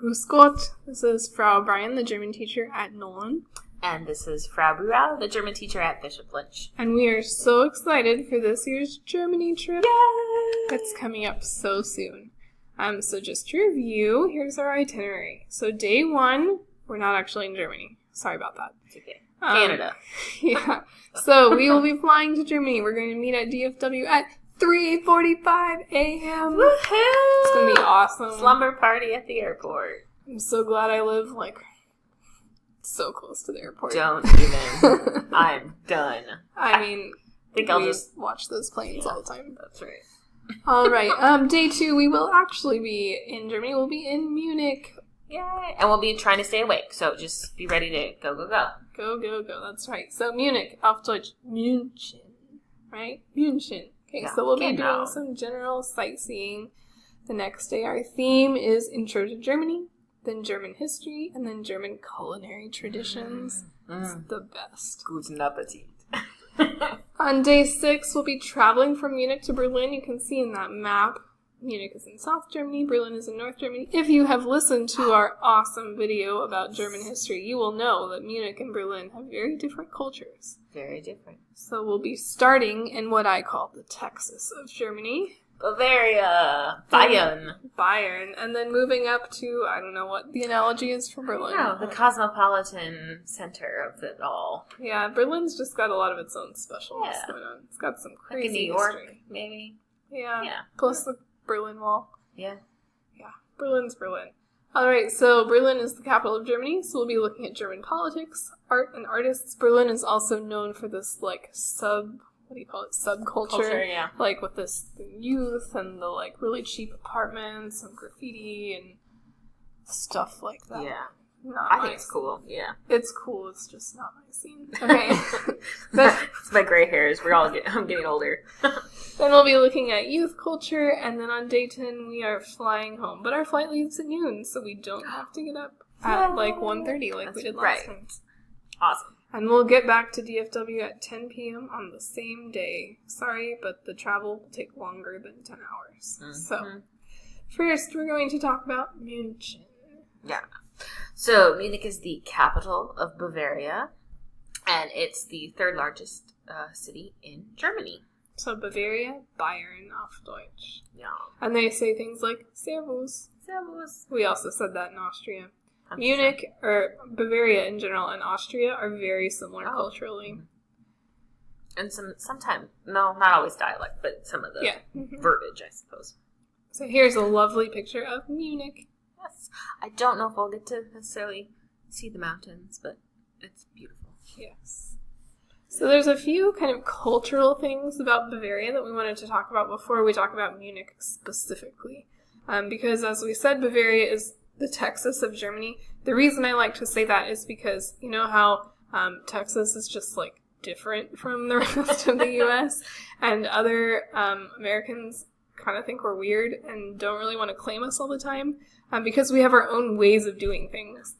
Grüß Gott. This is Frau Brian, the German teacher at Nolan. And this is Frau Burau, the German teacher at Bishop Lynch. And we are so excited for this year's Germany trip. Yay! It's coming up so soon. So just to review, here's our itinerary. So day 1, we're not actually in Germany. Sorry about that. It's okay. Canada. Yeah. So we will be flying to Germany. We're going to meet at DFW at 3:45 a.m. Woohoo! It's going to be awesome. Slumber party at the airport. I'm so glad I live, so close to the airport. Don't even. I'm done. I think I'll just watch those planes all the time. That's right. All right. Day 2, we will actually be in Germany. We'll be in Munich. Yay! And we'll be trying to stay awake, so just be ready to go. Go, go, go. That's right. So Munich, auf Deutsch, München, right? München. Okay, Yeah, so we'll be doing genau. some general sightseeing. The next day, our theme is Intro to Germany, then German history, and then German culinary traditions. It's the best. Guten Appetit. On day 6, we'll be traveling from Munich to Berlin. You can see in that map, Munich is in South Germany, Berlin is in North Germany. If you have listened to our awesome video about German history, you will know that Munich and Berlin have very different cultures. Very different. So we'll be starting in what I call the Texas of Germany. Bavaria. Bayern. And then moving up to, I don't know what the analogy is for Berlin. No, the cosmopolitan center of it all. Yeah, Berlin's just got a lot of its own specialness Yeah. going on. It's got some Like crazy in New York, history. maybe. Yeah. Yeah. Plus the Berlin Wall. Yeah. Yeah, Berlin's Berlin. All right, so Berlin is the capital of Germany, so we'll be looking at German politics, art, and artists. Berlin is also known for this, subculture. Culture, yeah. With this youth and the, really cheap apartments and graffiti and stuff like that. Yeah. Not I my think it's scene. cool, yeah. It's cool, it's just not my scene. Okay. It's my gray hairs. I'm getting older. Then we'll be looking at youth culture, and then on day 10, we are flying home. But our flight leaves at noon, so we don't have to get up at 1:30 like we did last time. Awesome. And we'll get back to DFW at 10 p.m. on the same day. Sorry, but the travel will take longer than 10 hours. Mm-hmm. So, first, we're going to talk about München. Yeah. So, Munich is the capital of Bavaria, and it's the third largest city in Germany. So, Bavaria, Bayern auf Deutsch. Yeah. And they say things like Servus. Servus. We also said that in Austria. I'm Munich, or Bavaria in general, and Austria are very similar Oh. culturally. And sometimes, no, not always dialect, but some of the verbiage, I suppose. So here's a lovely picture of Munich. Yes. I don't know if I'll get to necessarily see the mountains, but it's beautiful. Yes. So there's a few kind of cultural things about Bavaria that we wanted to talk about before we talk about Munich specifically. Because as we said, Bavaria is the Texas of Germany. The reason I like to say that is because you know how Texas is just different from the rest of the U.S. and other Americans kind of think we're weird and don't really want to claim us all the time because we have our own ways of doing things.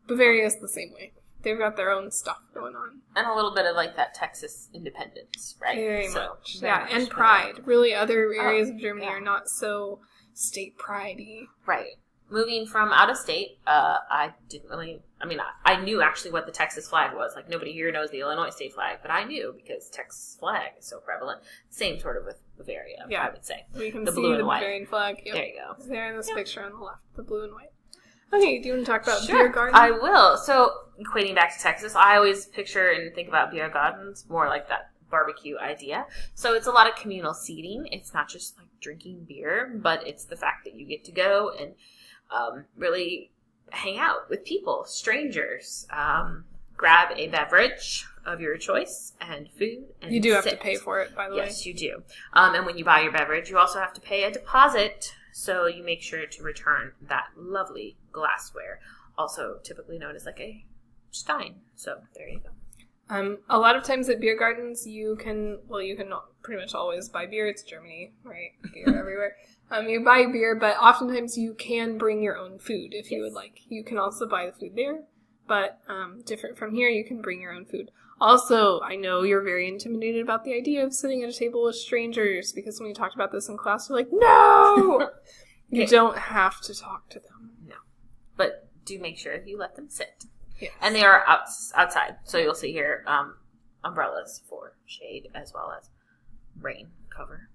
Bavaria is the same way. They've got their own stuff going on. And a little bit of that Texas independence, right? Very So, much. very Yeah, much and like pride. Really, other areas of Germany yeah. are not so state pridey. Right. Moving from out of state, I didn't really, I knew actually what the Texas flag was. Nobody here knows the Illinois state flag, but I knew because Texas flag is so prevalent. Same sort of with Bavaria, I would say. We can The see blue and the white. Bavarian flag. Yep. There you go. It's there in this picture on the left, the blue and white. Okay, do you want to talk about Sure, beer garden? I will. So, equating back to Texas, I always picture and think about beer gardens more like that barbecue idea. So it's a lot of communal seating. It's not just drinking beer, but it's the fact that you get to go and really hang out with people, strangers, grab a beverage of your choice and food. And you do have sit. to pay for it, by the way. Yes, you do. And when you buy your beverage, you also have to pay a deposit. So you make sure to return that lovely glassware, also typically known as a stein. So there you go. A lot of times at beer gardens, you can pretty much always buy beer. It's Germany, right? Beer everywhere. You buy beer, but oftentimes you can bring your own food if you would like. You can also buy the food there, but different from here, you can bring your own food. Also, I know you're very intimidated about the idea of sitting at a table with strangers, because when we talked about this in class, you're like, no! You don't have to talk to them. No. do make sure you let them sit. Yes. And they are outside. So you'll see here umbrellas for shade as well as rain cover.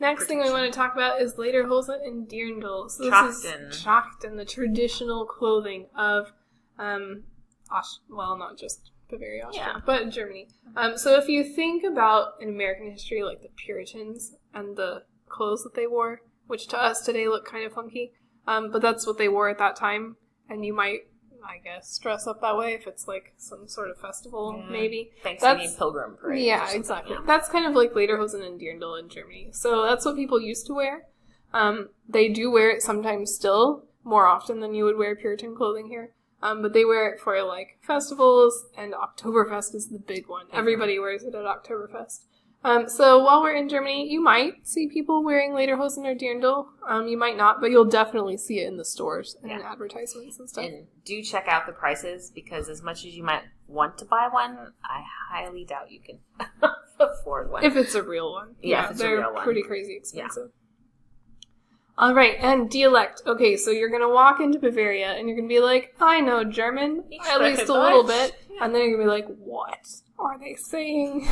Next thing we want to talk about is Lederhosen and Dirndl. So this is Trachten, the traditional clothing of, not just Bavaria, Austria, but Germany. So if you think about in American history, like the Puritans and the clothes that they wore, which to us today look kind of funky, but that's what they wore at that time, and you might, I guess, dress up that way if it's like some sort of festival, maybe. Thanksgiving pilgrim parade. Yeah, exactly. That's kind of like Lederhosen and Dirndl in Germany. So that's what people used to wear. They do wear it sometimes still, more often than you would wear Puritan clothing here. But they wear it for like festivals, and Oktoberfest is the big one. Everybody wears it at Oktoberfest. So while we're in Germany, you might see people wearing Lederhosen or Dirndl. You might not, but you'll definitely see it in the stores and in advertisements and stuff. And do check out the prices, because as much as you might want to buy one, I highly doubt you can afford one. If it's a real one. Yeah, if it's a real one. They're pretty crazy expensive. All right, and dialect. Okay, so you're going to walk into Bavaria, and you're going to be like, I know German, at least a little bit. And then you're going to be like, what are they saying?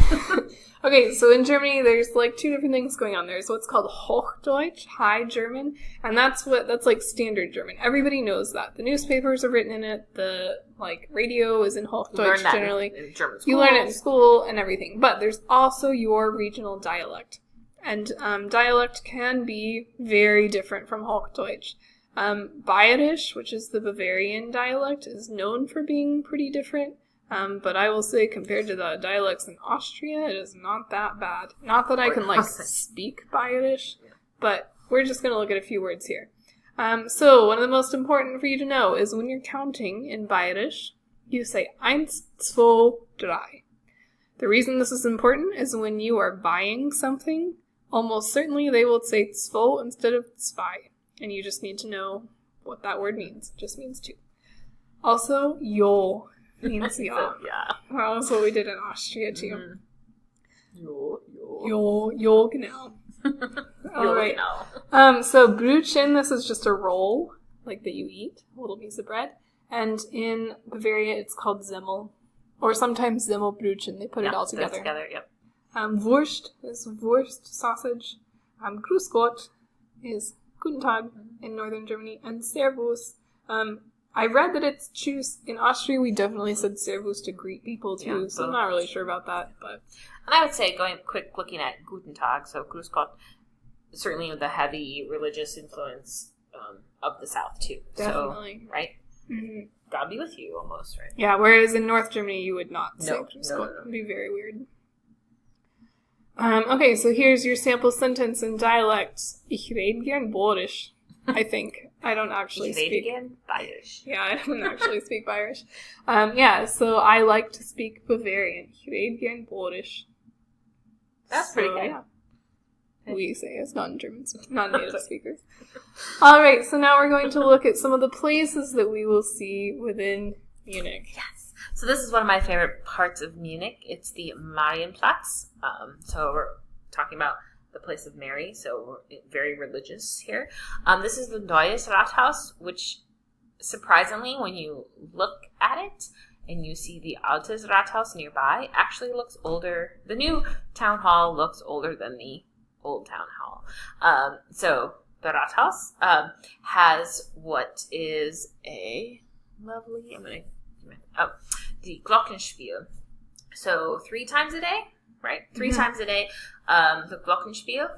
Okay, so in Germany, there's like two different things going on. There's what's called Hochdeutsch, High German, and that's like standard German. Everybody knows that. The newspapers are written in it. The like radio is in Hochdeutsch generally. In German schools. You learn it in school and everything. But there's also your regional dialect. And dialect can be very different from Hochdeutsch. Bayerisch, which is the Bavarian dialect, is known for being pretty different. But I will say, compared to the dialects in Austria, it is not that bad. Not that I can, speak Bayerisch, but we're just going to look at a few words here. So, one of the most important for you to know is when you're counting in Bayerisch, you say 1, 2, 3. The reason this is important is when you are buying something, almost certainly they will say 2 instead of 2. And you just need to know what that word means. It just means 2. Also, yo means ja. Well, that's what we did in Austria, too. Jo, genau. All right. So Brötchen, this is just a roll, like that you eat, a little piece of bread. And in Bavaria, it's called Semmel. Or sometimes Semmelbrötchen. They put it all together. Wurst is Wurst sausage. Grüß Gott is Guten Tag in northern Germany. And Servus. I read that it's Tschüss. In Austria, we definitely said Servus to greet people, too. So I'm not really sure about that. But and I would say, looking at Guten Tag, so Grüß Gott, certainly with the heavy religious influence of the South, too. Definitely. So, right? Mm-hmm. God be with you, almost, right? Yeah, whereas in North Germany, you would not say Grüß Gott. It would be very weird. Okay, so here's your sample sentence in dialect. Ich rede gern Bayerisch, I think. I don't actually speak. Ich rede gern Bayerisch. Yeah, I don't actually speak Bayerisch. So I like to speak Bavarian. Ich rede gern Bayerisch. That's pretty good. Yeah. We say as non-native speakers. All right, so now we're going to look at some of the places that we will see within Munich. Yes. So this is one of my favorite parts of Munich. It's the Marienplatz. So we're talking about the place of Mary, so we're very religious here. This is the Neues Rathaus, which surprisingly, when you look at it and you see the Altes Rathaus nearby, actually looks older. The new town hall looks older than the old town hall. So the Rathaus has what is a lovely, the Glockenspiel. So 3 times a day, right? 3 times a day, the Glockenspiel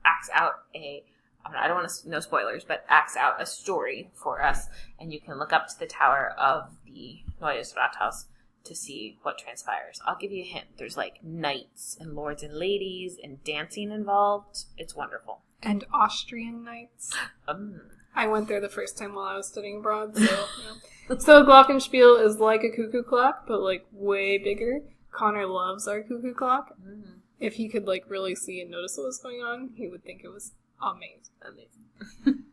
acts out I don't want to, no spoilers, but acts out a story for us. And you can look up to the tower of the Neues Rathaus to see what transpires. I'll give you a hint. There's like knights and lords and ladies and dancing involved. It's wonderful. And Austrian knights. I went there the first time while I was studying abroad. So Glockenspiel is like a cuckoo clock, but like way bigger. Connor loves our cuckoo clock. If he could like really see and notice what was going on, he would think it was amazing.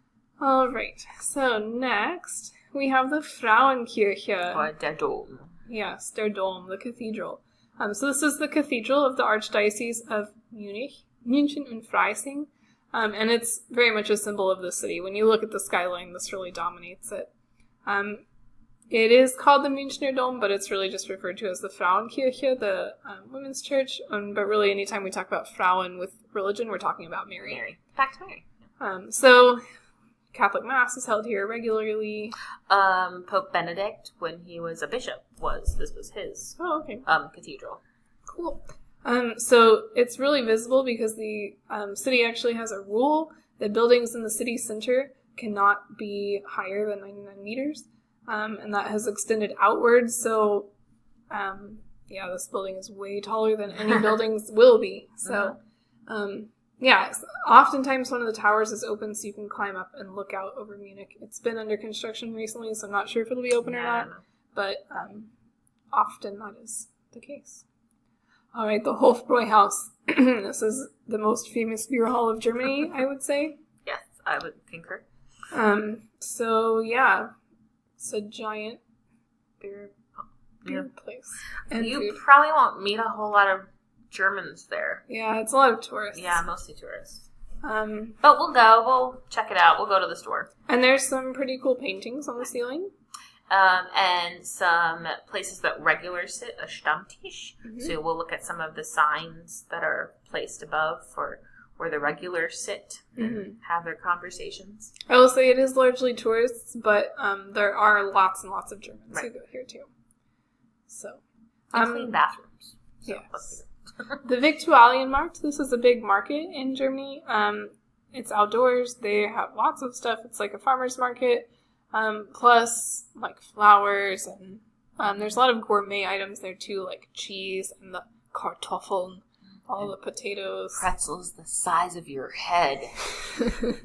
All right. So next we have the Frauenkirche. Or der Dom. Yes, der Dom, the cathedral. So this is the cathedral of the Archdiocese of Munich, München and Freising. And it's very much a symbol of the city. When you look at the skyline, this really dominates it. It is called the Münchner Dom, but it's really just referred to as the Frauenkirche, the women's church. But really, anytime we talk about Frauen with religion, we're talking about Mary. Mary. Back to Mary. So, Catholic Mass is held here regularly. Pope Benedict, when he was a bishop, this was his cathedral. Cool. So it's really visible because the city actually has a rule that buildings in the city center cannot be higher than 99 meters. And that has extended outwards. So, this building is way taller than any buildings will be. So, oftentimes one of the towers is open so you can climb up and look out over Munich. It's been under construction recently, so I'm not sure if it'll be open or not. But often that is the case. All right, the Hofbräuhaus. This is the most famous beer hall of Germany, I would say. Yes, I would concur. It's a giant beer place. And you probably won't meet a whole lot of Germans there. Yeah, it's a lot of tourists. Yeah, mostly tourists. But we'll go. We'll check it out. We'll go to the store. And there's some pretty cool paintings on the ceiling. And some places that regulars sit, a Stammtisch. Mm-hmm. So we'll look at some of the signs that are placed above for where the regulars sit and have their conversations. I will say it is largely tourists, but there are lots and lots of Germans who go here too. So, clean bathrooms. So yes. The Viktualienmarkt, this is a big market in Germany. It's outdoors. They have lots of stuff. It's like a farmer's market. Plus, like, flowers, and there's a lot of gourmet items there, too, like cheese and the Kartoffeln, all the potatoes. Pretzels the size of your head.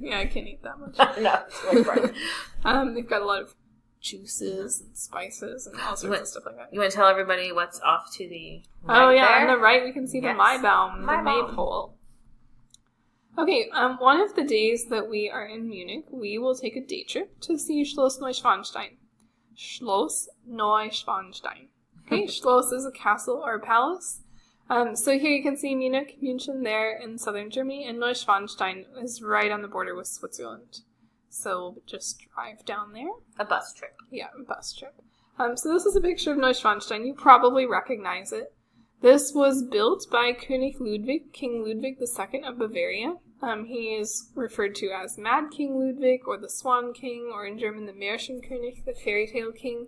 Yeah, I can't eat that much. No, it's like right. They've got a lot of juices and spices and all sorts of stuff like that. You want to tell everybody what's off to the right on the right we can see the Maibaum, the maypole. Okay, one of the days that we are in Munich, we will take a day trip to see Schloss Neuschwanstein. Schloss Neuschwanstein. Okay, Schloss is a castle or a palace. So here you can see München there in southern Germany, and Neuschwanstein is right on the border with Switzerland. So just drive down there. A bus trip. Yeah, a bus trip. So this is a picture of Neuschwanstein. You probably recognize it. This was built by König Ludwig, King Ludwig II of Bavaria. He is referred to as Mad King Ludwig, or the Swan King, or in German, the Märchenkönig, the fairy tale king.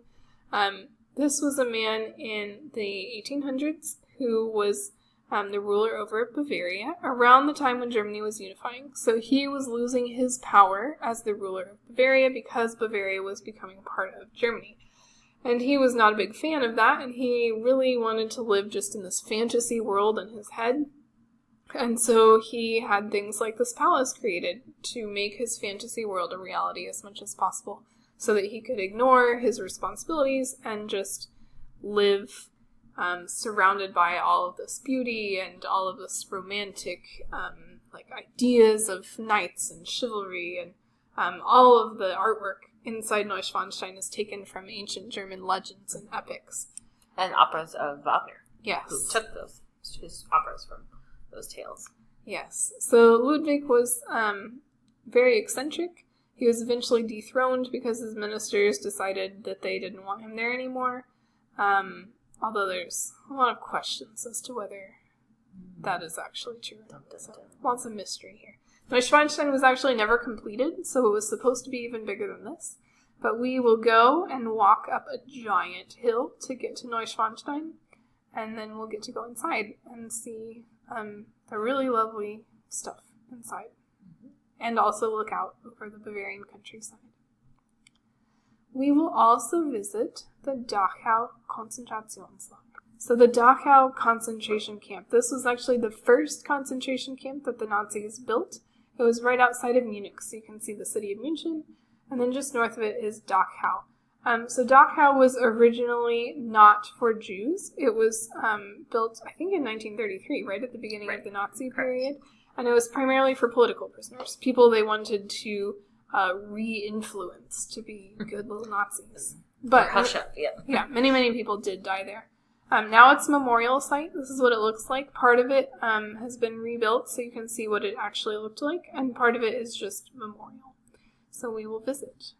This was a man in the 1800s who was the ruler over Bavaria around the time when Germany was unifying. So he was losing his power as the ruler of Bavaria because Bavaria was becoming part of Germany. And he was not a big fan of that, and he really wanted to live just in this fantasy world in his head. And so he had things like this palace created to make his fantasy world a reality as much as possible, so that he could ignore his responsibilities and just live surrounded by all of this beauty and all of this romantic ideas of knights and chivalry, and all of the artwork inside Neuschwanstein is taken from ancient German legends and epics. And operas of Wagner. Yes. Who took his operas from those tales. Yes. So Ludwig was very eccentric. He was eventually dethroned because his ministers decided that they didn't want him there anymore. Although there's a lot of questions as to whether that is actually true. So, lots of mystery here. Neuschwanstein was actually never completed, so it was supposed to be even bigger than this. But we will go and walk up a giant hill to get to Neuschwanstein, and then we'll get to go inside and see the really lovely stuff inside. And also look out over the Bavarian countryside. We will also visit the Dachau Konzentrationslager. So the Dachau concentration camp. This was actually the first concentration camp that the Nazis built. It was right outside of Munich, so you can see the city of München, and then just north of it is Dachau. So Dachau was originally not for Jews. It was built, I think, in 1933, right at the beginning of the Nazi period, and it was primarily for political prisoners, people they wanted to re-influence to be good little Nazis. But hush up, yeah, many people did die there. Now it's a memorial site. This is what it looks like. Part of it has been rebuilt so you can see what it actually looked like, and part of it is just memorial. So we will visit.